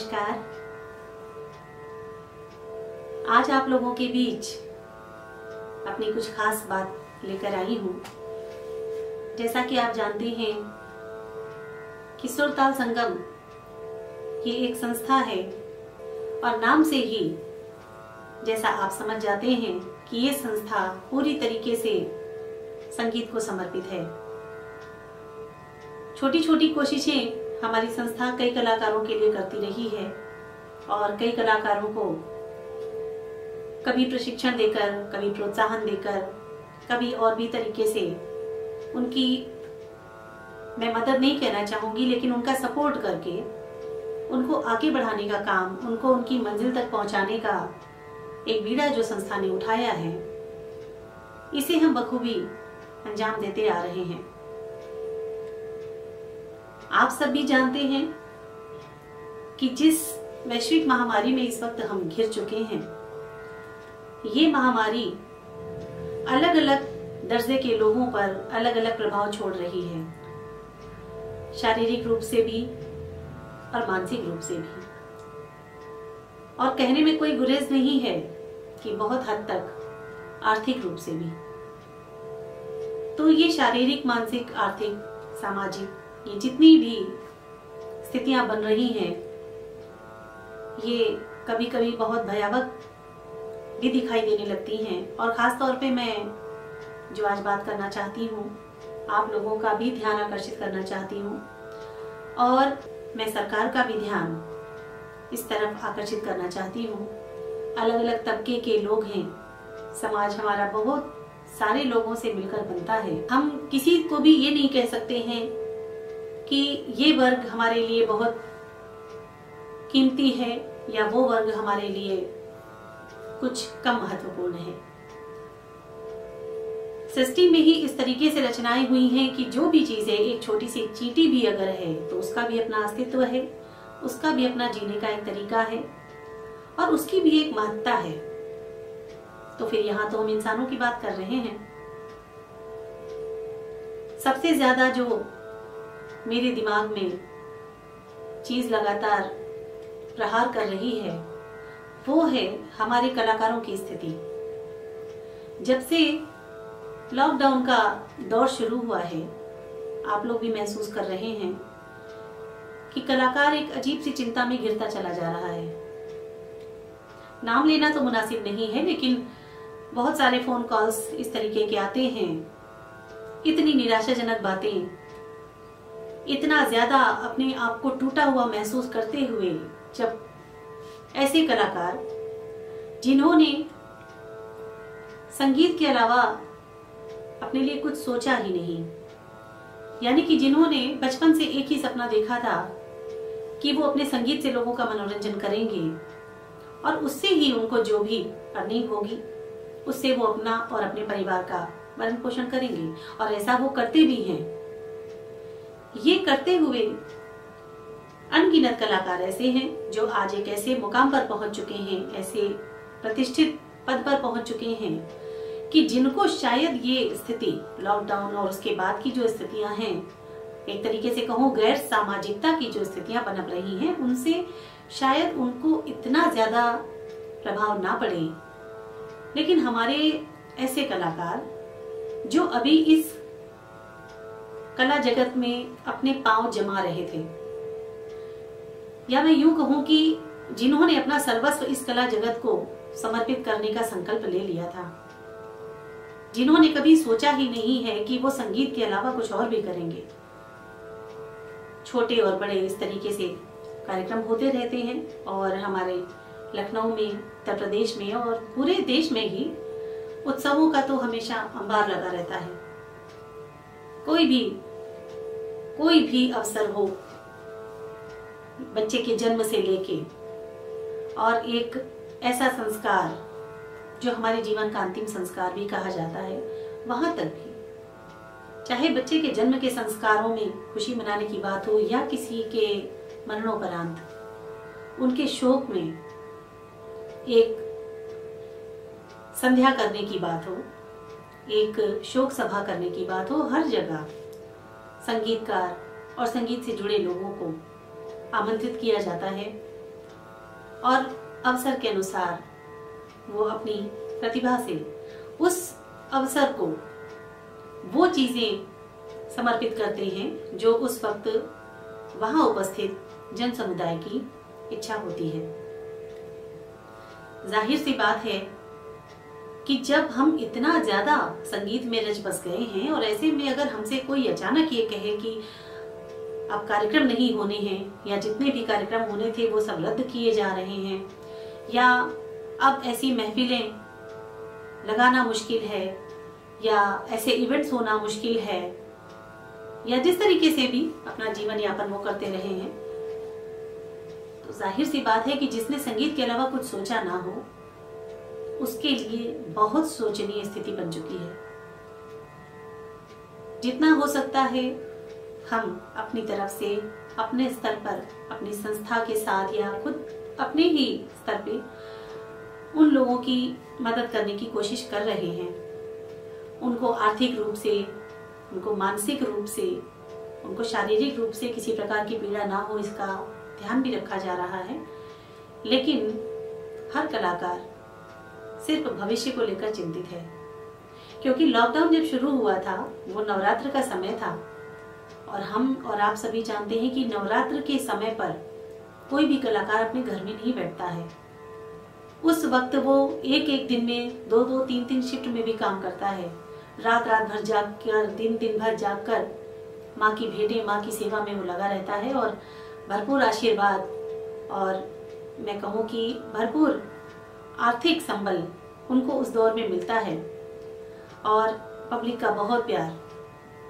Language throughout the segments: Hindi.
नमस्कार। आज आप लोगों के बीच अपनी कुछ खास बात लेकर आई हूँ। जैसा कि आप जानते हैं कि सुर ताल संगम ये एक संस्था है और नाम से ही जैसा आप समझ जाते हैं कि ये संस्था पूरी तरीके से संगीत को समर्पित है। छोटी छोटी कोशिशें हमारी संस्था कई कलाकारों के लिए करती रही है और कई कलाकारों को कभी प्रशिक्षण देकर, कभी प्रोत्साहन देकर, कभी और भी तरीके से उनकी, मैं मदद नहीं कहना चाहूंगी, लेकिन उनका सपोर्ट करके उनको आगे बढ़ाने का काम, उनको उनकी मंजिल तक पहुंचाने का एक बीड़ा जो संस्था ने उठाया है, इसे हम बखूबी अंजाम देते आ रहे हैं। आप सब भी जानते हैं कि जिस वैश्विक महामारी में इस वक्त हम घिर चुके हैं, ये महामारी अलग अलग दर्जे के लोगों पर अलग अलग प्रभाव छोड़ रही है, शारीरिक रूप से भी और मानसिक रूप से भी। और कहने में कोई गुरेज नहीं है कि बहुत हद तक आर्थिक रूप से भी। तो ये शारीरिक, मानसिक, आर्थिक, सामाजिक, ये जितनी भी स्थितियां बन रही हैं, ये कभी कभी बहुत भयावह भी दिखाई देने लगती हैं। और खास तौर पे मैं जो आज बात करना चाहती हूँ, आप लोगों का भी ध्यान आकर्षित करना चाहती हूँ और मैं सरकार का भी ध्यान इस तरफ आकर्षित करना चाहती हूँ। अलग अलग तबके के लोग हैं, समाज हमारा बहुत सारे लोगों से मिलकर बनता है। हम किसी को भी ये नहीं कह सकते हैं कि ये वर्ग हमारे लिए बहुत कीमती है या वो वर्ग हमारे लिए कुछ कम महत्वपूर्ण है। सृष्टि में ही इस तरीके से रचनाएं हुई हैं कि जो भी चीजें, एक छोटी सी चींटी भी अगर है तो उसका भी अपना अस्तित्व है, उसका भी अपना जीने का एक तरीका है और उसकी भी एक महत्ता है। तो फिर यहाँ तो हम इंसानों की बात कर रहे हैं। सबसे ज्यादा जो मेरे दिमाग में चीज लगातार प्रहार कर रही है वो है हमारे कलाकारों की स्थिति। जब से लॉकडाउन का दौर शुरू हुआ है, आप लोग भी महसूस कर रहे हैं कि कलाकार एक अजीब सी चिंता में गिरता चला जा रहा है। नाम लेना तो मुनासिब नहीं है, लेकिन बहुत सारे फोन कॉल्स इस तरीके के आते हैं, इतनी निराशाजनक बातें, इतना ज्यादा अपने आप को टूटा हुआ महसूस करते हुए, जब ऐसे कलाकार जिन्होंने संगीत के अलावा अपने लिए कुछ सोचा ही नहीं, यानी कि जिन्होंने बचपन से एक ही सपना देखा था कि वो अपने संगीत से लोगों का मनोरंजन करेंगे और उससे ही उनको जो भी अर्निंग होगी उससे वो अपना और अपने परिवार का भरण पोषण करेंगे, और ऐसा वो करते भी हैं। ये करते हुए अनगिनत कलाकार ऐसे हैं जो आज एक ऐसे मुकाम पर पहुंच चुके हैं, ऐसे प्रतिष्ठित पद पर पहुंच चुके हैं कि जिनको शायद ये स्थिति, लॉकडाउन और उसके बाद की जो स्थितियां हैं, एक तरीके से कहूँ गैर सामाजिकता की जो स्थितियां पनप रही हैं, उनसे शायद उनको इतना ज्यादा प्रभाव ना पड़े। लेकिन हमारे ऐसे कलाकार जो अभी इस कला जगत में अपने पांव जमा रहे थे, या मैं यूं कहूं कि जिन्होंने अपना सर्वस्व इस कला जगत को समर्पित करने का संकल्प ले लिया था, जिन्होंने कभी सोचा ही नहीं है कि वो संगीत के अलावा कुछ और भी करेंगे। छोटे और बड़े इस तरीके से कार्यक्रम होते रहते हैं और हमारे लखनऊ में, उत्तर प्रदेश में और पूरे देश में ही उत्सवों का तो हमेशा अंबार लगा रहता है। कोई भी अवसर हो, बच्चे के जन्म से लेके और एक ऐसा संस्कार जो हमारे जीवन का अंतिम संस्कार भी कहा जाता है, वहां तक भी, चाहे बच्चे के जन्म के संस्कारों में खुशी मनाने की बात हो या किसी के मरणोपरांत उनके शोक में एक संध्या करने की बात हो, एक शोक सभा करने की बात हो, हर जगह संगीतकार और संगीत से जुड़े लोगों को आमंत्रित किया जाता है और अवसर के अनुसार वो अपनी प्रतिभा से उस अवसर को वो चीजें समर्पित करते हैं जो उस वक्त वहां उपस्थित जन समुदाय की इच्छा होती है। जाहिर सी बात है कि जब हम इतना ज्यादा संगीत में रच बस गए हैं और ऐसे में अगर हमसे कोई अचानक ये कहे कि अब कार्यक्रम नहीं होने हैं या जितने भी कार्यक्रम होने थे वो सब रद्द किए जा रहे हैं या अब ऐसी महफिलें लगाना मुश्किल है या ऐसे इवेंट्स होना मुश्किल है या जिस तरीके से भी अपना जीवन यापन वो करते रहे हैं, तो जाहिर सी बात है कि जिसने संगीत के अलावा कुछ सोचा ना हो उसके लिए बहुत शोचनीय स्थिति बन चुकी है। जितना हो सकता है हम अपनी तरफ से अपने स्तर पर अपनी संस्था के साथ या खुद अपने ही स्तर पे उन लोगों की मदद करने की कोशिश कर रहे हैं। उनको आर्थिक रूप से, उनको मानसिक रूप से, उनको शारीरिक रूप से किसी प्रकार की पीड़ा ना हो इसका ध्यान भी रखा जा रहा है। लेकिन हर कलाकार सिर्फ भविष्य को लेकर चिंतित है, क्योंकि लॉकडाउन जब शुरू हुआ था वो नवरात्र का समय था और हम और आप सभी जानते हैं कि नवरात्र के समय पर कोई भी कलाकार अपने घर में नहीं बैठता है। उस वक्त वो एक एक दिन में 2-2, 3-3 शिफ्ट में भी काम करता है। रात रात भर जाग कर, दिन दिन भर जाग कर माँ की भेंटें, माँ की सेवा में वो लगा रहता है और भरपूर आशीर्वाद और मैं कहूँ कि भरपूर आर्थिक संबल उनको उस दौर में मिलता है और पब्लिक का बहुत प्यार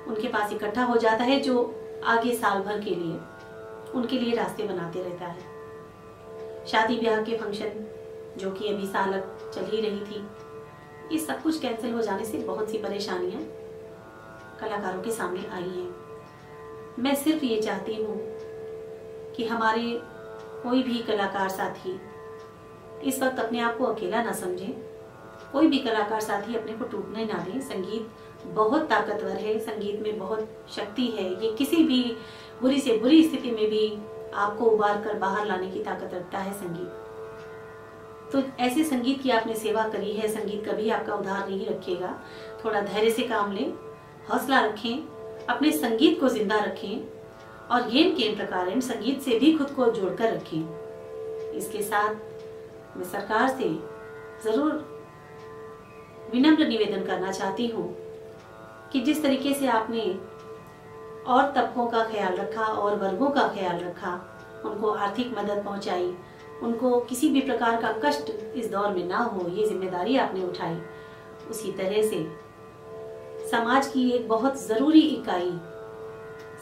उनके पास इकट्ठा हो जाता है जो आगे साल भर के लिए उनके लिए रास्ते बनाते रहता है। शादी ब्याह के फंक्शन जो कि अभी सालक चल ही रही थी, ये सब कुछ कैंसिल हो जाने से बहुत सी परेशानियां कलाकारों के सामने आई हैं। मैं सिर्फ ये चाहती हूँ कि हमारे कोई भी कलाकार साथी इस वक्त अपने आप को अकेला ना समझें। कोई भी कलाकार साथी अपने को टूटने ना दें। संगीत बहुत ताकतवर है, संगीत में बहुत शक्ति है। ये किसी भी बुरी से बुरी स्थिति में भी आपको उबार कर बाहर लाने की ताकत रखता है संगीत। तो ऐसे संगीत की आपने सेवा करी है, संगीत कभी आपका उधार नहीं रखेगा। थोड़ा धैर्य से काम लें, हौसला रखें, अपने संगीत को जिंदा रखें और येन केन प्रकार संगीत से भी खुद को जोड़कर रखें। इसके साथ मैं सरकार से जरूर विनम्र निवेदन करना चाहती हूँ कि जिस तरीके से आपने और तबकों का ख्याल रखा और वर्गों का ख्याल रखा, उनको आर्थिक मदद पहुंचाई, उनको किसी भी प्रकार का कष्ट इस दौर में ना हो, ये जिम्मेदारी आपने उठाई, उसी तरह से समाज की एक बहुत जरूरी इकाई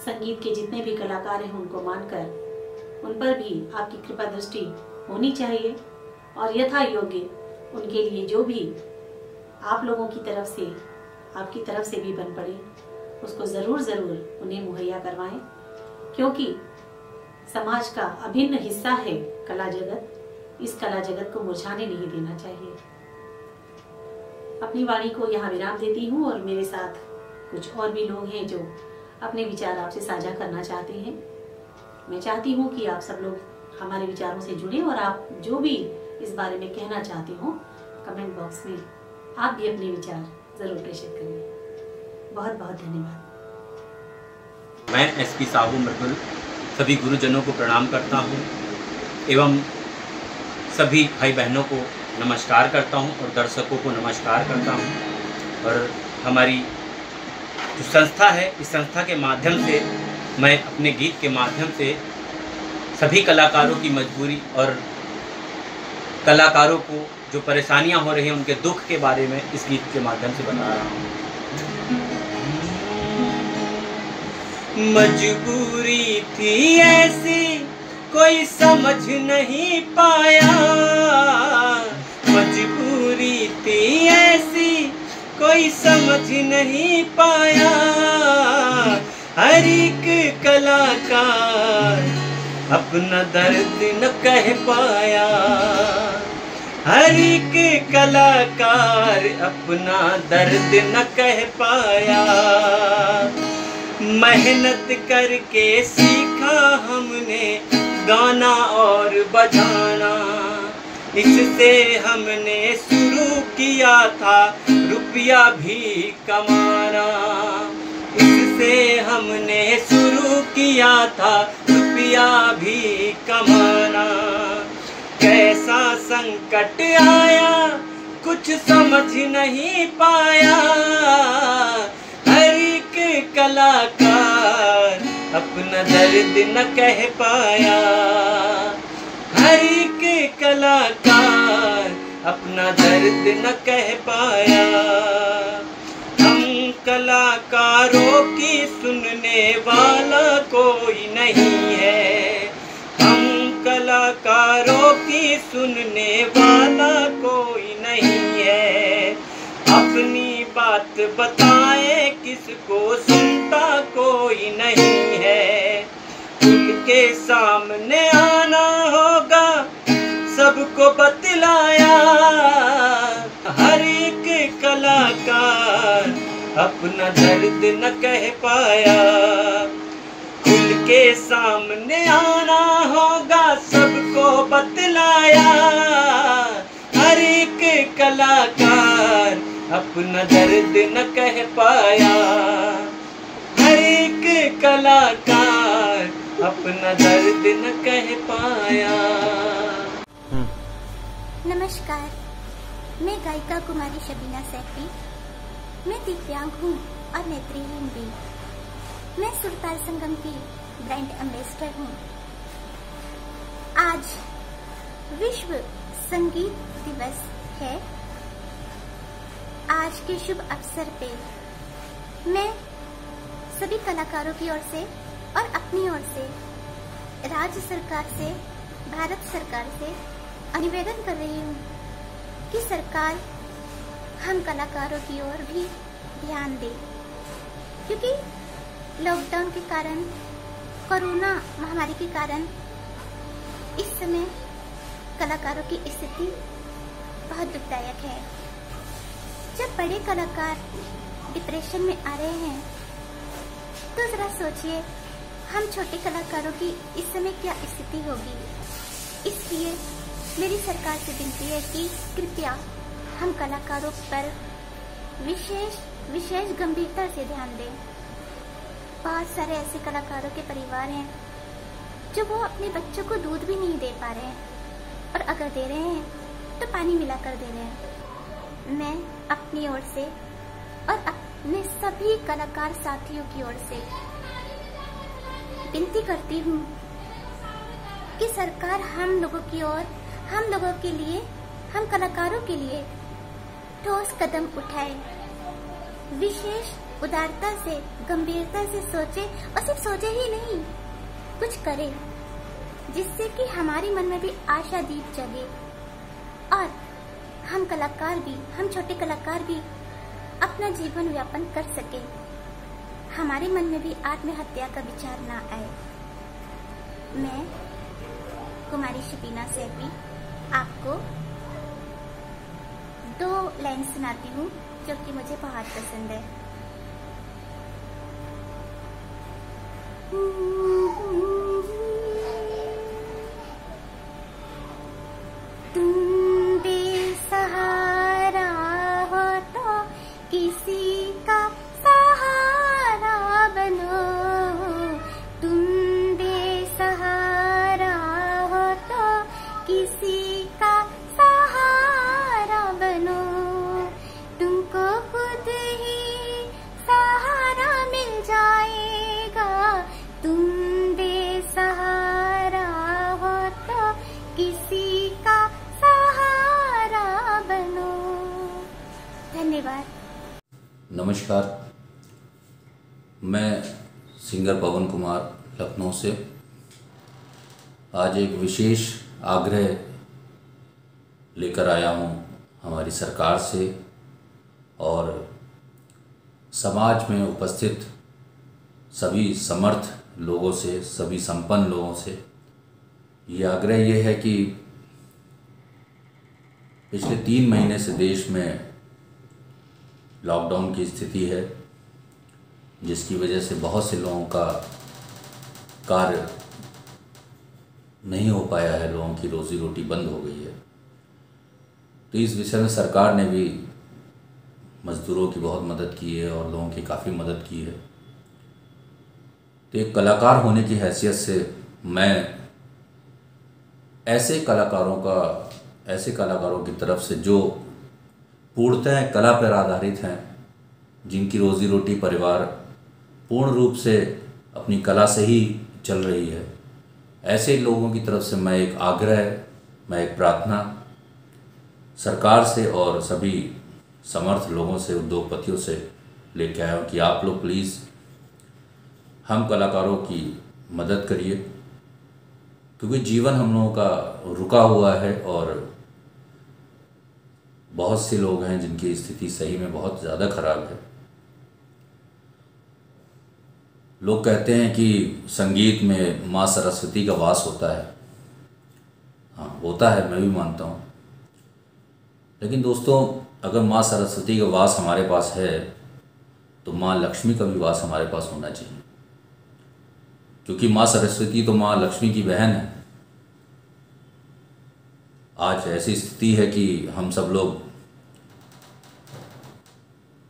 संगीत के जितने भी कलाकार हैं उनको मानकर उन पर भी आपकी कृपा दृष्टि होनी चाहिए और यथा योग्य उनके लिए जो भी आप लोगों की तरफ से, आपकी तरफ से भी बन पड़े उसको जरूर जरूर उन्हें मुहैया करवाएं, क्योंकि समाज का अभिन्न हिस्सा है कला जगत। इस कला जगत को मुरझाने नहीं देना चाहिए। अपनी वाणी को यहाँ विराम देती हूँ और मेरे साथ कुछ और भी लोग हैं जो अपने विचार आपसे साझा करना चाहते हैं। मैं चाहती हूँ कि आप सब लोग हमारे विचारों से जुड़ें और आप जो भी इस बारे में कहना चाहते हो कमेंट बॉक्स में आप भी अपने विचार जरूर प्रेषित करें। बहुत बहुत धन्यवाद। मैं एसपी साहू मृदुल सभी गुरुजनों को प्रणाम करता हूँ एवं सभी भाई बहनों को नमस्कार करता हूँ और दर्शकों को नमस्कार करता हूँ। और हमारी जो संस्था है, इस संस्था के माध्यम से मैं अपने गीत के माध्यम से सभी कलाकारों की मजबूरी और कलाकारों को जो परेशानियां हो रही हैं उनके दुख के बारे में इस गीत के माध्यम से बता रहा हूँ। मजबूरी थी ऐसी कोई समझ नहीं पाया, मजबूरी थी ऐसी कोई समझ नहीं पाया। हर एक कलाकार अपना दर्द न कह पाया, हर एक कलाकार अपना दर्द न कह पाया। मेहनत करके सीखा हमने गाना और बजाना, इससे हमने शुरू किया था रुपया भी कमाना, इससे हमने शुरू किया था रुपया भी कमाना। कैसा संकट आया कुछ समझ नहीं पाया, हर एक कलाकार अपना दर्द न कह पाया, हर एक कलाकार अपना दर्द न कह पाया। हम कलाकारों की सुनने वाला कोई नहीं है, हम कलाकारों की सुनने वाला कोई नहीं है। अपनी बात बताए किसको सुनता कोई नहीं है, उनके सामने आना होगा सबको बतलाया। हर एक कलाकार अपना दर्द न कह पाया, खुल के सामने आना होगा सबको बतलाया। हर एक कलाकार अपना दर्द न कह पाया, हर एक कलाकार अपना दर्द न कह पाया। नमस्कार, मैं गायिका कुमारी शबीना सैफी। मैं दिव्यांग हूँ और नेत्रहीन भी। मैं सुरताल संगम की ब्रांड एम्बेसडर हूँ। आज विश्व संगीत दिवस है। आज के शुभ अवसर पे मैं सभी कलाकारों की ओर से और अपनी ओर से राज्य सरकार से, भारत सरकार से निवेदन कर रही हूँ कि सरकार हम कलाकारों की ओर भी ध्यान दे, क्योंकि लॉकडाउन के कारण, कोरोना महामारी के कारण इस समय कलाकारों की स्थिति बहुत दुखदायक है। जब बड़े कलाकार डिप्रेशन में आ रहे हैं तो जरा सोचिए हम छोटे कलाकारों की इस समय क्या स्थिति होगी। इसलिए मेरी सरकार से विनती है कि कृपया हम कलाकारों पर विशेष गंभीरता से ध्यान दें। बहुत सारे ऐसे कलाकारों के परिवार हैं जो वो अपने बच्चों को दूध भी नहीं दे पा रहे हैं, और अगर दे रहे हैं तो पानी मिलाकर दे रहे हैं। मैं अपनी ओर से और अपने सभी कलाकार साथियों की ओर से विनती करती हूँ कि सरकार हम लोगों की ओर, हम लोगों के लिए, हम कलाकारों के लिए ठोस कदम उठाए, विशेष उदारता से, गंभीरता से सोचे, और सिर्फ सोचे ही नहीं, कुछ करे जिससे कि हमारे मन में भी आशा दीप जगे और हम कलाकार भी, हम छोटे कलाकार भी अपना जीवन यापन कर सके, हमारे मन में भी आत्महत्या का विचार ना आए। मैं कुमारी शबीना सैफी आपको 2 लाइन सुनाती हूँ जो कि मुझे बहुत पसंद है। तुम बेसहारा हो तो किसी का सहारा बनो, तुम बेसहारा हो तो किसी का सहारा बनो, तुमको खुद ही सहारा मिल जाएगा, तुम बेसहारा हो तो किसी का सहारा बनो। धन्यवाद। नमस्कार, मैं सिंगर पवन कुमार लखनऊ से आज एक विशेष आग्रह लेकर आया हूँ हमारी सरकार से और समाज में उपस्थित सभी समर्थ लोगों से, सभी संपन्न लोगों से। ये आग्रह ये है कि पिछले 3 महीने से देश में लॉकडाउन की स्थिति है, जिसकी वजह से बहुत से लोगों का कार्य नहीं हो पाया है, लोगों की रोजी रोटी बंद हो गई है। तो इस विषय में सरकार ने भी मज़दूरों की बहुत मदद की है और लोगों की काफ़ी मदद की है। तो एक कलाकार होने की हैसियत से मैं ऐसे कलाकारों की तरफ से जो पूर्णतः कला पर आधारित हैं, जिनकी रोज़ी रोटी परिवार पूर्ण रूप से अपनी कला से ही चल रही है, ऐसे लोगों की तरफ से मैं एक प्रार्थना सरकार से और सभी समर्थ लोगों से, उद्योगपतियों से लेके आया हूँ कि आप लोग प्लीज़ हम कलाकारों की मदद करिए, क्योंकि जीवन हम लोगों का रुका हुआ है और बहुत से लोग हैं जिनकी स्थिति सही में बहुत ज़्यादा खराब है। लोग कहते हैं कि संगीत में माँ सरस्वती का वास होता है। हाँ, होता है, मैं भी मानता हूँ। लेकिन दोस्तों, अगर माँ सरस्वती का वास हमारे पास है तो माँ लक्ष्मी का भी वास हमारे पास होना चाहिए, क्योंकि माँ सरस्वती तो माँ लक्ष्मी की बहन है। आज ऐसी स्थिति है कि हम सब लोग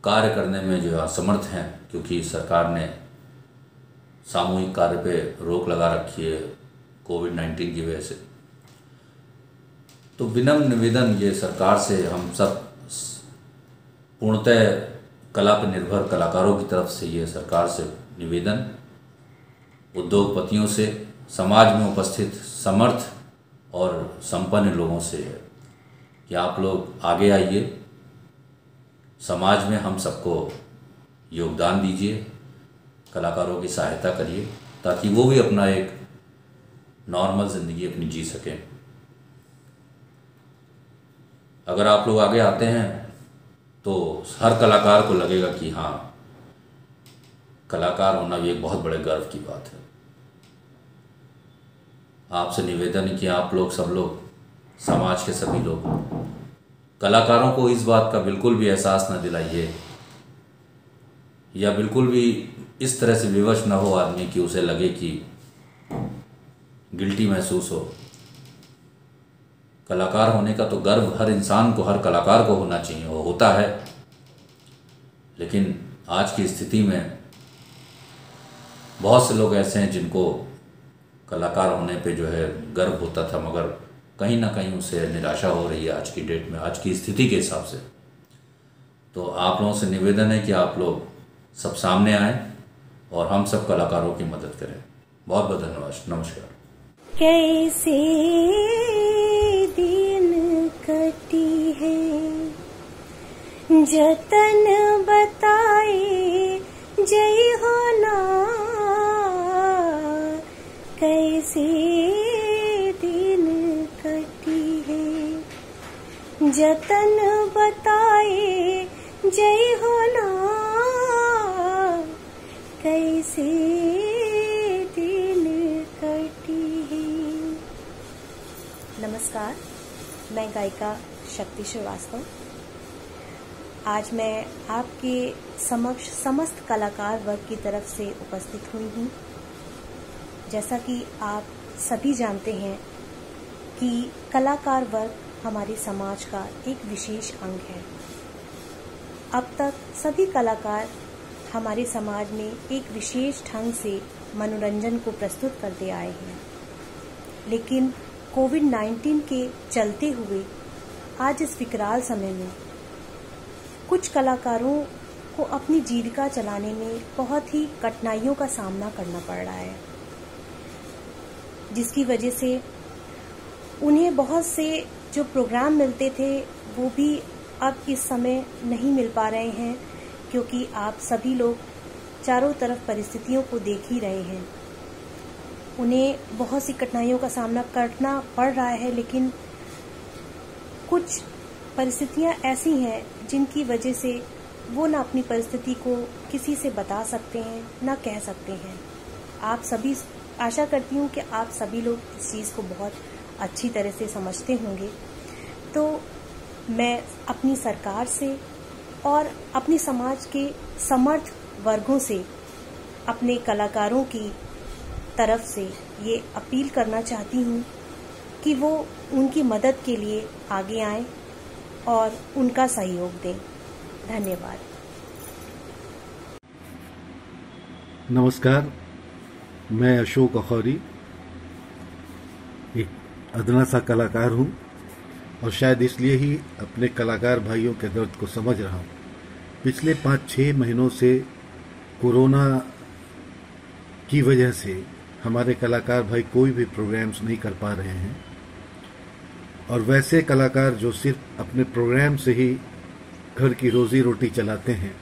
कार्य करने में जो असमर्थ हैं, क्योंकि सरकार ने सामूहिक कार्य पे रोक लगा रखी है कोविड-19 की वजह से। तो विनम्र निवेदन ये सरकार से, हम सब पूर्णतः कला पर निर्भर कलाकारों की तरफ से ये सरकार से निवेदन, उद्योगपतियों से, समाज में उपस्थित समर्थ और संपन्न लोगों से है कि आप लोग आगे आइए, समाज में हम सबको योगदान दीजिए, कलाकारों की सहायता करिए, ताकि वो भी अपना एक नॉर्मल ज़िंदगी अपनी जी सकें। अगर आप लोग आगे आते हैं तो हर कलाकार को लगेगा कि हाँ, कलाकार होना भी एक बहुत बड़े गर्व की बात है। आपसे निवेदन है कि आप लोग, सब लोग, समाज के सभी लोग कलाकारों को इस बात का बिल्कुल भी एहसास न दिलाइए, या बिल्कुल भी इस तरह से विवश न हो आदमी कि उसे लगे कि गिल्टी महसूस हो। कलाकार होने का तो गर्व हर इंसान को, हर कलाकार को होना चाहिए, वो होता है। लेकिन आज की स्थिति में बहुत से लोग ऐसे हैं जिनको कलाकार होने पे जो है गर्व होता था, मगर कहीं ना कहीं उसे निराशा हो रही है आज की डेट में, आज की स्थिति के हिसाब से। तो आप लोगों से निवेदन है कि आप लोग सब सामने आएं और हम सब कलाकारों की मदद करें। बहुत बहुत धन्यवाद, नमस्कार। कैसे दिन कटी है जतन बताए जय हो ना, कैसे दिन कटी है जतन बताए जय हो ना, कैसे दिन कटी है। नमस्कार, मैं गायिका शक्ति श्रीवास्तव। आज मैं आपके समक्ष समस्त कलाकार वर्ग की तरफ से उपस्थित हुई हूँ। जैसा कि आप सभी जानते हैं कि कलाकार वर्ग हमारे समाज का एक विशेष अंग है। अब तक सभी कलाकार हमारे समाज में एक विशेष ढंग से मनोरंजन को प्रस्तुत करते आए हैं, लेकिन कोविड-19 के चलते हुए आज इस विकराल समय में कुछ कलाकारों को अपनी जीविका चलाने में बहुत ही कठिनाइयों का सामना करना पड़ रहा है, जिसकी वजह से उन्हें बहुत से जो प्रोग्राम मिलते थे वो भी अब इस समय नहीं मिल पा रहे हैं, क्योंकि आप सभी लोग चारों तरफ परिस्थितियों को देख ही रहे हैं। उन्हें बहुत सी कठिनाइयों का सामना करना पड़ रहा है, लेकिन कुछ परिस्थितियां ऐसी हैं जिनकी वजह से वो ना अपनी परिस्थिति को किसी से बता सकते हैं, ना कह सकते हैं। आप सभी, आशा करती हूँ कि आप सभी लोग इस चीज़ को बहुत अच्छी तरह से समझते होंगे। तो मैं अपनी सरकार से और अपने समाज के समर्थ वर्गों से, अपने कलाकारों की तरफ से ये अपील करना चाहती हूँ कि वो उनकी मदद के लिए आगे आएं और उनका सहयोग दें। धन्यवाद। नमस्कार, मैं अशोक अखौरी एक अदना सा कलाकार हूँ और शायद इसलिए ही अपने कलाकार भाइयों के दर्द को समझ रहा हूँ। पिछले 5-6 महीनों से कोरोना की वजह से हमारे कलाकार भाई कोई भी प्रोग्राम्स नहीं कर पा रहे हैं और वैसे कलाकार जो सिर्फ अपने प्रोग्राम से ही घर की रोजी रोटी चलाते हैं,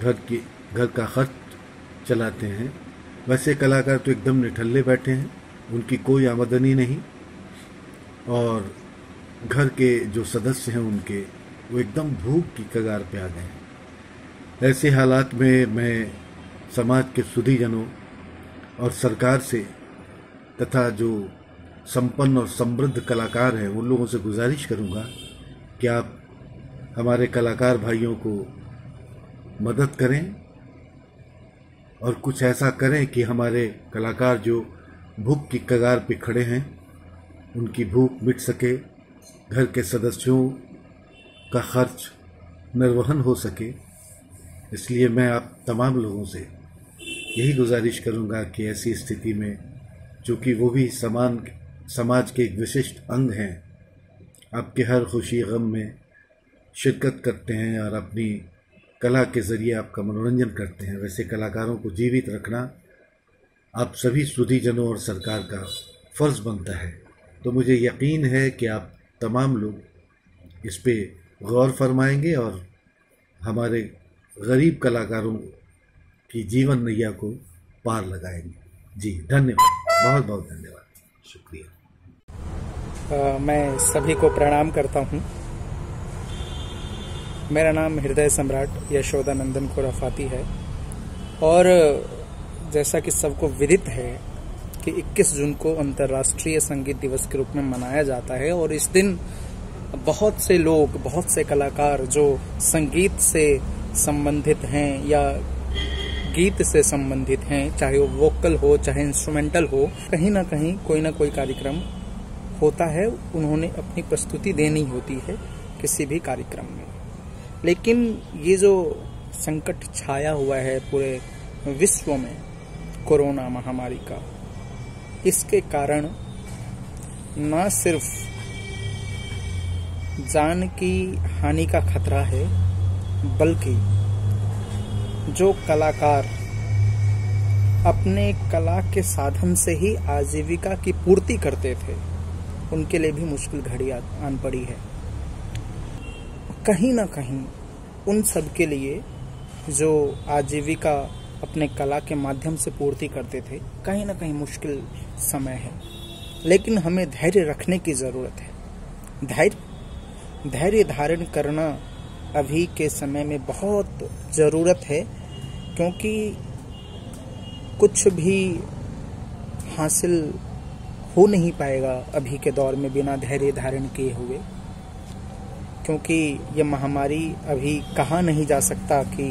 घर का खर्च चलाते हैं, वैसे कलाकार तो एकदम निठल्ले बैठे हैं, उनकी कोई आमदनी नहीं और घर के जो सदस्य हैं उनके वो एकदम भूख की कगार पे आ गए हैं। ऐसे हालात में मैं समाज के सुधीजनों और सरकार से तथा जो संपन्न और समृद्ध कलाकार हैं उन लोगों से गुजारिश करूंगा कि आप हमारे कलाकार भाइयों को मदद करें और कुछ ऐसा करें कि हमारे कलाकार जो भूख की कगार पे खड़े हैं उनकी भूख मिट सके, घर के सदस्यों का खर्च निर्वहन हो सके। इसलिए मैं आप तमाम लोगों से यही गुजारिश करूंगा कि ऐसी स्थिति में, चूँकि वो भी समाज के एक विशिष्ट अंग हैं, आपके हर खुशी गम में शिरकत करते हैं और अपनी कला के ज़रिए आपका मनोरंजन करते हैं, वैसे कलाकारों को जीवित रखना आप सभी सुधीजनों और सरकार का फ़र्ज़ बनता है। तो मुझे यकीन है कि आप तमाम लोग इस पे गौर फरमाएंगे और हमारे गरीब कलाकारों की जीवन नैया को पार लगाएंगे। जी धन्यवाद, बहुत बहुत धन्यवाद, शुक्रिया। मैं सभी को प्रणाम करता हूँ। मेरा नाम हृदय सम्राट यशोदानंदन खुराफाती है और जैसा कि सबको विदित है कि 21 जून को अंतर्राष्ट्रीय संगीत दिवस के रूप में मनाया जाता है और इस दिन बहुत से लोग, बहुत से कलाकार जो संगीत से संबंधित हैं या गीत से संबंधित हैं, चाहे वो वोकल हो चाहे इंस्ट्रूमेंटल हो, कहीं ना कहीं कोई ना कोई कार्यक्रम होता है, उन्होंने अपनी प्रस्तुति देनी होती है किसी भी कार्यक्रम में। लेकिन ये जो संकट छाया हुआ है पूरे विश्व में कोरोना महामारी का, इसके कारण न सिर्फ जान की हानि का खतरा है, बल्कि जो कलाकार अपने कला के साधन से ही आजीविका की पूर्ति करते थे, उनके लिए भी मुश्किल घड़ी आन पड़ी है। कहीं ना कहीं उन सब के लिए जो आजीविका अपने कला के माध्यम से पूर्ति करते थे, कहीं ना कहीं मुश्किल समय है। लेकिन हमें धैर्य रखने की ज़रूरत है। धैर्य धारण करना अभी के समय में बहुत ज़रूरत है, क्योंकि कुछ भी हासिल हो नहीं पाएगा अभी के दौर में बिना धैर्य धारण किए हुए, क्योंकि ये महामारी अभी कहा नहीं जा सकता कि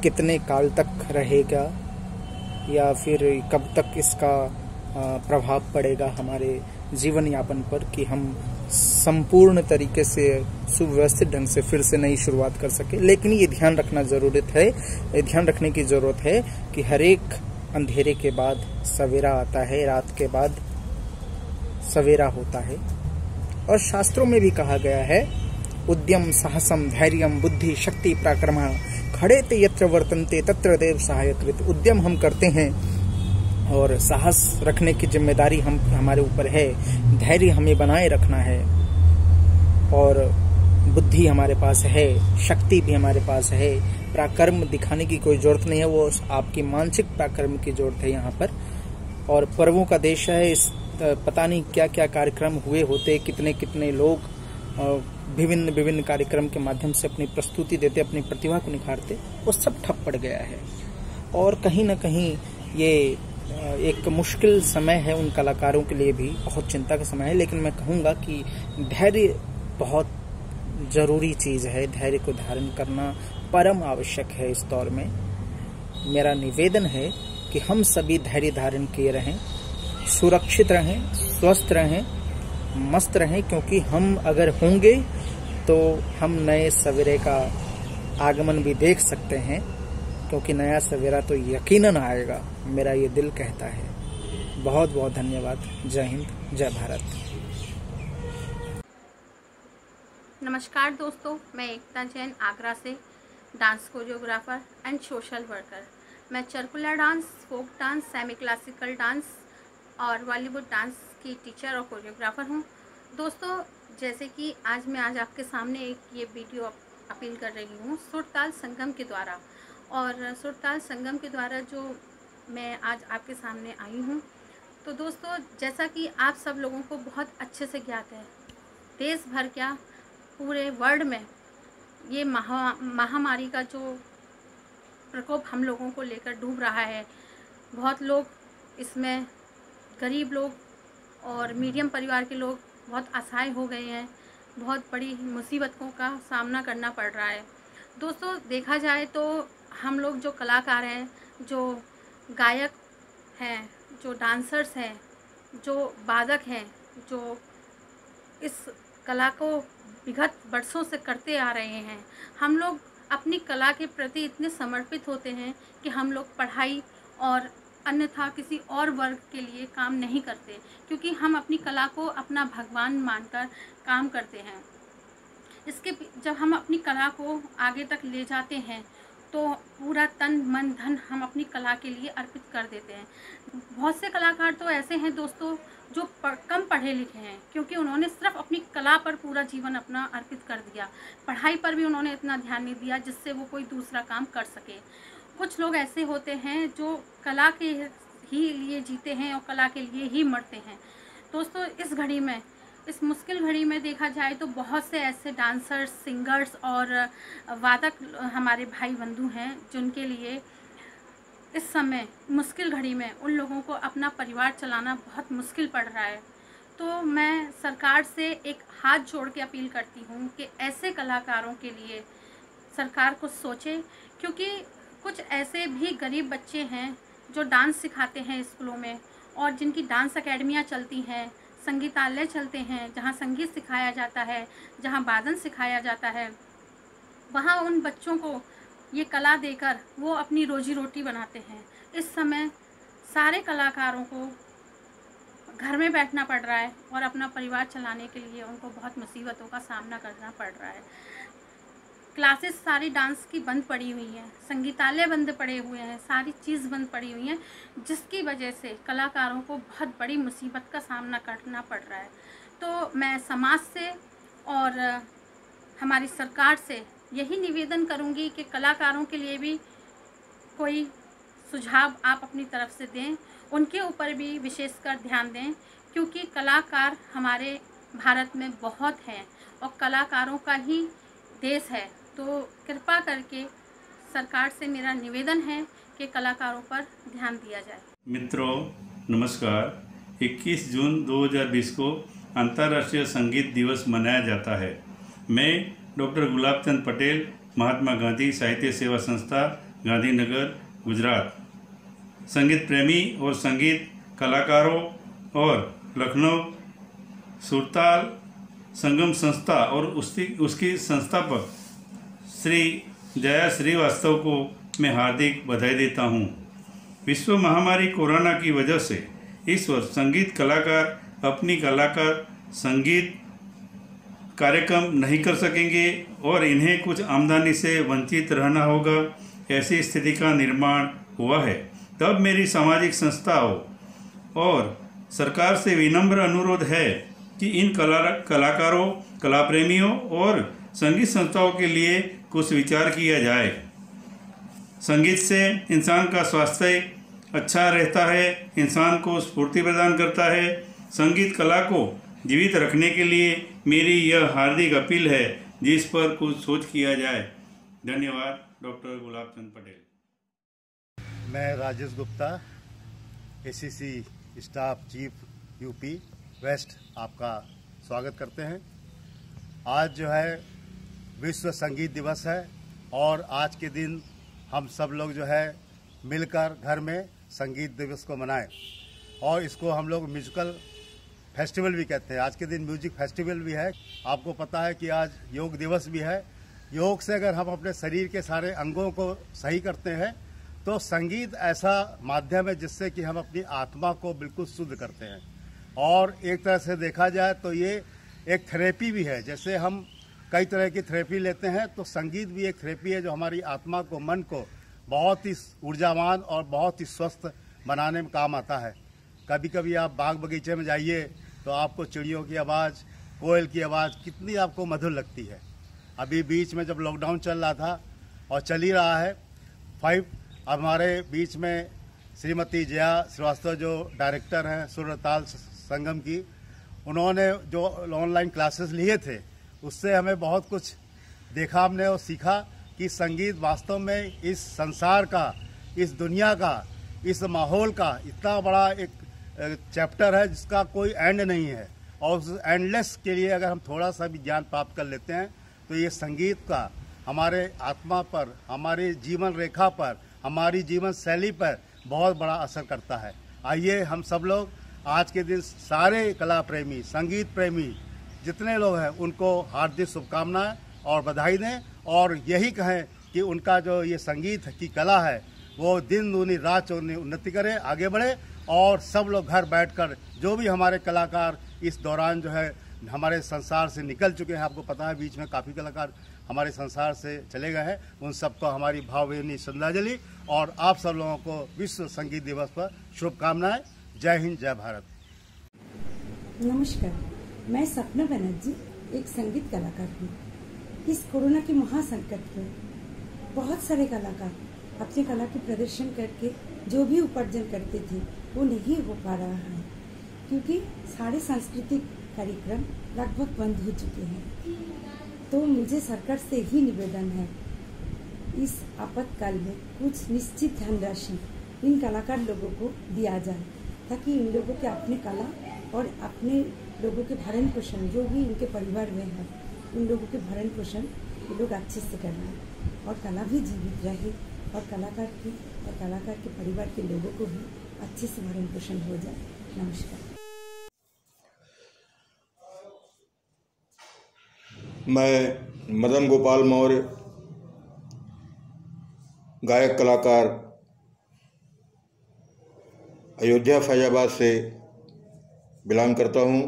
कितने काल तक रहेगा या फिर कब तक इसका प्रभाव पड़ेगा हमारे जीवन यापन पर कि हम संपूर्ण तरीके से सुव्यवस्थित ढंग से फिर से नई शुरुआत कर सके। लेकिन ये ध्यान रखना ध्यान रखने की जरूरत है कि हर एक अंधेरे के बाद सवेरा आता है, रात के बाद सवेरा होता है। और शास्त्रों में भी कहा गया है, उद्यम साहसम धैर्यम बुद्धि शक्ति पराक्रमः खड़े ते यत्र वर्तन्ते तत्र देव सहायकृत। उद्यम हम करते हैं और साहस रखने की जिम्मेदारी हमारे ऊपर है, धैर्य हमें बनाए रखना है और बुद्धि हमारे पास है, शक्ति भी हमारे पास है। पराक्रम दिखाने की कोई जरूरत नहीं है, वो आपकी मानसिक पराक्रम की जरूरत है यहाँ पर। और पर्वों का देश है, इस पता नहीं क्या क्या कार्यक्रम हुए होते, कितने कितने लोग विभिन्न कार्यक्रम के माध्यम से अपनी प्रस्तुति देते, अपनी प्रतिभा को निखारते, वो सब ठप पड़ गया है। और कहीं ना कहीं ये एक मुश्किल समय है उन कलाकारों के लिए भी, बहुत चिंता का समय है। लेकिन मैं कहूँगा कि धैर्य बहुत जरूरी चीज़ है, धैर्य को धारण करना परम आवश्यक है इस दौर में। मेरा निवेदन है कि हम सभी धैर्य धारण किए रहें, सुरक्षित रहें, स्वस्थ रहें, मस्त रहें, क्योंकि हम अगर होंगे तो हम नए सवेरे का आगमन भी देख सकते हैं, क्योंकि नया सवेरा तो यकीनन आएगा, मेरा ये दिल कहता है। बहुत बहुत धन्यवाद। जय हिंद, जय भारत। नमस्कार दोस्तों, मैं एकता जैन आगरा से, dance choreographer and social worker. मैं Charkula dance, folk dance, semi classical dance और बॉलीवुड डांस की टीचर और कोरियोग्राफर हूँ। दोस्तों, जैसे कि आज मैं आपके सामने एक ये वीडियो अपील कर रही हूँ सुरताल संगम के द्वारा। और सुरताल संगम के द्वारा जो मैं आज आपके सामने आई हूँ, तो दोस्तों जैसा कि आप सब लोगों को बहुत अच्छे से ज्ञात है, देश भर क्या पूरे वर्ल्ड में ये महामारी का जो प्रकोप हम लोगों को लेकर डूब रहा है। बहुत लोग इसमें, गरीब लोग और मीडियम परिवार के लोग बहुत असहाय हो गए हैं, बहुत बड़ी मुसीबतों का सामना करना पड़ रहा है। दोस्तों देखा जाए तो हम लोग जो कलाकार हैं, जो गायक हैं, जो डांसर्स हैं, जो वादक हैं, जो इस कला को विगत वर्षों से करते आ रहे हैं, हम लोग अपनी कला के प्रति इतने समर्पित होते हैं कि हम लोग पढ़ाई और अन्यथा किसी और वर्ग के लिए काम नहीं करते, क्योंकि हम अपनी कला को अपना भगवान मानकर काम करते हैं। इसके जब हम अपनी कला को आगे तक ले जाते हैं तो पूरा तन मन धन हम अपनी कला के लिए अर्पित कर देते हैं। बहुत से कलाकार तो ऐसे हैं दोस्तों जो कम पढ़े लिखे हैं, क्योंकि उन्होंने सिर्फ अपनी कला पर पूरा जीवन अपना अर्पित कर दिया। पढ़ाई पर भी उन्होंने इतना ध्यान नहीं दिया जिससे वो कोई दूसरा काम कर सके। कुछ लोग ऐसे होते हैं जो कला के ही लिए जीते हैं और कला के लिए ही मरते हैं। दोस्तों इस घड़ी में, इस मुश्किल घड़ी में देखा जाए तो बहुत से ऐसे डांसर्स, सिंगर्स और वादक हमारे भाई बंधु हैं जिनके लिए इस समय मुश्किल घड़ी में उन लोगों को अपना परिवार चलाना बहुत मुश्किल पड़ रहा है। तो मैं सरकार से एक हाथ जोड़ के अपील करती हूँ कि ऐसे कलाकारों के लिए सरकार कुछ सोचे, क्योंकि कुछ ऐसे भी गरीब बच्चे हैं जो डांस सिखाते हैं स्कूलों में, और जिनकी डांस अकेडमियाँ चलती हैं, संगीतालय चलते हैं, जहाँ संगीत सिखाया जाता है, जहाँ वादन सिखाया जाता है। वहाँ उन बच्चों को ये कला देकर वो अपनी रोजी रोटी बनाते हैं। इस समय सारे कलाकारों को घर में बैठना पड़ रहा है और अपना परिवार चलाने के लिए उनको बहुत मुसीबतों का सामना करना पड़ रहा है। क्लासेस सारी डांस की बंद पड़ी हुई हैं, संगीतालय बंद पड़े हुए हैं, सारी चीज़ बंद पड़ी हुई हैं, जिसकी वजह से कलाकारों को बहुत बड़ी मुसीबत का सामना करना पड़ रहा है। तो मैं समाज से और हमारी सरकार से यही निवेदन करूंगी कि कलाकारों के लिए भी कोई सुझाव आप अपनी तरफ से दें, उनके ऊपर भी विशेषकर ध्यान दें, क्योंकि कलाकार हमारे भारत में बहुत हैं और कलाकारों का ही देश है। तो कृपा करके सरकार से मेरा निवेदन है कि कलाकारों पर ध्यान दिया जाए। मित्रों नमस्कार। 21 जून 2020 को अंतर्राष्ट्रीय संगीत दिवस मनाया जाता है। मैं डॉक्टर गुलाब चंद पटेल, महात्मा गांधी साहित्य सेवा संस्था, गांधीनगर, गुजरात, संगीत प्रेमी और संगीत कलाकारों और लखनऊ सुरताल संगम संस्था और उसकी संस्थापक श्री जया श्रीवास्तव को मैं हार्दिक बधाई देता हूँ। विश्व महामारी कोरोना की वजह से इस वर्ष संगीत कलाकार अपनी कला का संगीत कार्यक्रम नहीं कर सकेंगे और इन्हें कुछ आमदनी से वंचित रहना होगा। ऐसी स्थिति का निर्माण हुआ है। तब मेरी सामाजिक संस्थाओं और सरकार से विनम्र अनुरोध है कि इन कलाकारों, कला प्रेमियों और संगीत संस्थाओं के लिए कुछ विचार किया जाए। संगीत से इंसान का स्वास्थ्य अच्छा रहता है, इंसान को स्फूर्ति प्रदान करता है। संगीत कला को जीवित रखने के लिए मेरी यह हार्दिक अपील है, जिस पर कुछ सोच किया जाए। धन्यवाद। डॉक्टर गुलाब चंद पटेल। मैं Rajesh Gupta, ACC staff chief UP West, आपका स्वागत करते हैं। आज जो है विश्व संगीत दिवस है और आज के दिन हम सब लोग जो है मिलकर घर में संगीत दिवस को मनाएं और इसको हम लोग म्यूजिकल फेस्टिवल भी कहते हैं। आज के दिन म्यूजिक फेस्टिवल भी है। आपको पता है कि आज योग दिवस भी है। योग से अगर हम अपने शरीर के सारे अंगों को सही करते हैं तो संगीत ऐसा माध्यम है जिससे कि हम अपनी आत्मा को बिल्कुल शुद्ध करते हैं। और एक तरह से देखा जाए तो ये एक थेरेपी भी है। जैसे हम कई तरह की थेरेपी लेते हैं तो संगीत भी एक थेरेपी है जो हमारी आत्मा को, मन को बहुत ही ऊर्जावान और बहुत ही स्वस्थ बनाने में काम आता है। कभी कभी आप बाग बगीचे में जाइए तो आपको चिड़ियों की आवाज़, कोयल की आवाज़ कितनी आपको मधुर लगती है। अभी बीच में जब लॉकडाउन चल रहा था और चल ही रहा है 5, अब हमारे बीच में श्रीमती जया श्रीवास्तव जो डायरेक्टर हैं सुर ताल संगम की, उन्होंने जो ऑनलाइन क्लासेस लिए थे उससे हमें बहुत कुछ देखा हमने और सीखा कि संगीत वास्तव में इस संसार का, इस दुनिया का, इस माहौल का इतना बड़ा एक चैप्टर है जिसका कोई एंड नहीं है। और उस एंडलेस के लिए अगर हम थोड़ा सा भी ज्ञान प्राप्त कर लेते हैं तो ये संगीत का हमारे आत्मा पर, हमारे जीवन रेखा पर, हमारी जीवन शैली पर बहुत बड़ा असर करता है। आइए हम सब लोग आज के दिन सारे कला प्रेमी, संगीत प्रेमी जितने लोग हैं उनको हार्दिक शुभकामनाएं और बधाई दें और यही कहें कि उनका जो ये संगीत की कला है वो दिन दूनी रात चौगुनी उन्नति करे, आगे बढ़े। और सब लोग घर बैठकर जो भी हमारे कलाकार इस दौरान जो है हमारे संसार से निकल चुके हैं, आपको पता है बीच में काफ़ी कलाकार हमारे संसार से चले गए हैं, उन सबको हमारी भावभीनी श्रद्धांजलि और आप सब लोगों को विश्व संगीत दिवस पर शुभकामनाएं। जय हिंद, जय भारत। नमस्कार, मैं सपना बनर्जी एक संगीत कलाकार हूँ। इस कोरोना के महासंकट में बहुत सारे कलाकार अपने कला के प्रदर्शन करके जो भी उपार्जन करते थे वो नहीं हो पा रहा है क्योंकि सारे सांस्कृतिक कार्यक्रम लगभग बंद हो चुके हैं। तो मुझे सरकार से ही निवेदन है, इस आपातकाल में कुछ निश्चित धनराशि इन कलाकार लोगों को दिया जाए ताकि इन लोगों के अपने कला और अपने लोगों के भरण पोषण जो भी इनके परिवार में है उन लोगों के भरण पोषण ये लोग अच्छे से करना और कला भी जीवित रहे और कलाकार के परिवार के लोगों को भी अच्छे से भरण पोषण हो जाए। नमस्कार। मैं मदन गोपाल मौर्य, गायक कलाकार, अयोध्या फैजाबाद से बिलोंग करता हूँ।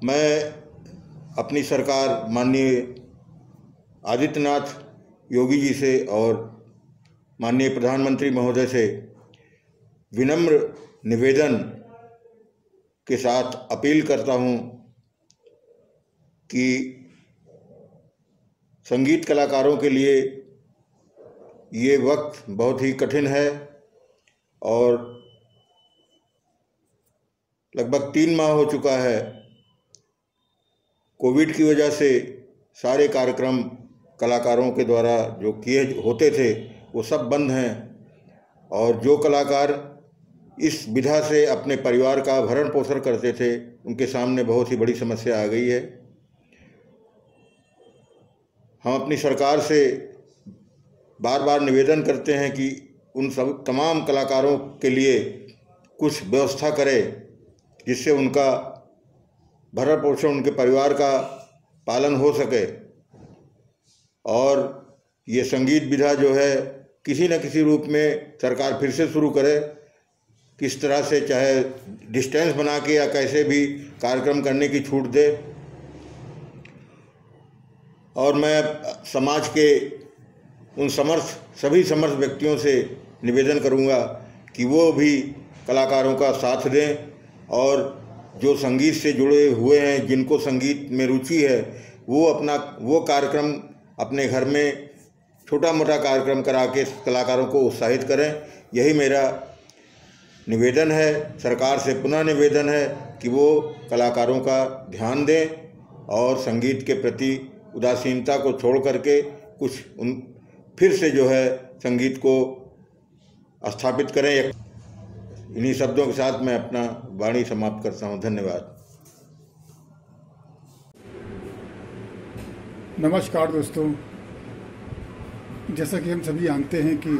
मैं अपनी सरकार माननीय आदित्यनाथ योगी जी से और माननीय प्रधानमंत्री महोदय से विनम्र निवेदन के साथ अपील करता हूँ कि संगीत कलाकारों के लिए ये वक्त बहुत ही कठिन है और लगभग 3 माह हो चुका है। कोविड की वजह से सारे कार्यक्रम कलाकारों के द्वारा जो किए होते थे वो सब बंद हैं और जो कलाकार इस विधा से अपने परिवार का भरण पोषण करते थे उनके सामने बहुत ही बड़ी समस्या आ गई है। हम अपनी सरकार से बार बार निवेदन करते हैं कि उन सब तमाम कलाकारों के लिए कुछ व्यवस्था करे जिससे उनका भरण पोषण, उनके परिवार का पालन हो सके और ये संगीत विधा जो है किसी न किसी रूप में सरकार फिर से शुरू करे, किस तरह से चाहे डिस्टेंस बना के या कैसे भी कार्यक्रम करने की छूट दे। और मैं समाज के उन सभी समर्थ व्यक्तियों से निवेदन करूंगा कि वो भी कलाकारों का साथ दें और जो संगीत से जुड़े हुए हैं, जिनको संगीत में रुचि है, वो कार्यक्रम अपने घर में छोटा मोटा कार्यक्रम करा के कलाकारों को उत्साहित करें। यही मेरा निवेदन है। सरकार से पुनः निवेदन है कि वो कलाकारों का ध्यान दें और संगीत के प्रति उदासीनता को छोड़ करके फिर से जो है संगीत को स्थापित करें। इन्हीं शब्दों के साथ मैं अपना वाणी समाप्त करता हूँ। धन्यवाद। नमस्कार दोस्तों, जैसा कि हम सभी जानते हैं कि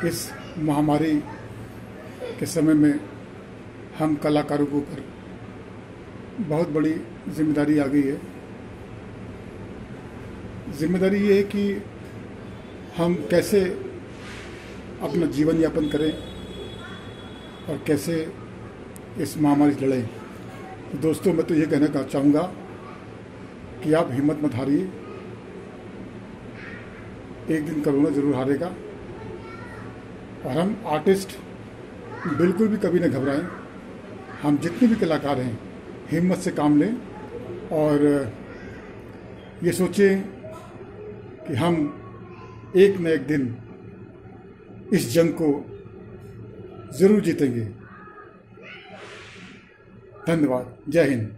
इस महामारी के समय में हम कलाकारों के ऊपर बहुत बड़ी जिम्मेदारी आ गई है। जिम्मेदारी ये है कि हम कैसे अपना जीवन यापन करें और कैसे इस महामारी से लड़ें। तो दोस्तों, मैं तो ये कहना चाहूँगा कि आप हिम्मत मत हारिए, एक दिन कोरोना ज़रूर हारेगा। और हम आर्टिस्ट बिल्कुल भी कभी न घबराएं। हम जितने भी कलाकार हैं हिम्मत से काम लें और ये सोचें कि हम एक न एक दिन इस जंग को ज़रूर जीतेंगे। धन्यवाद। जय हिंद।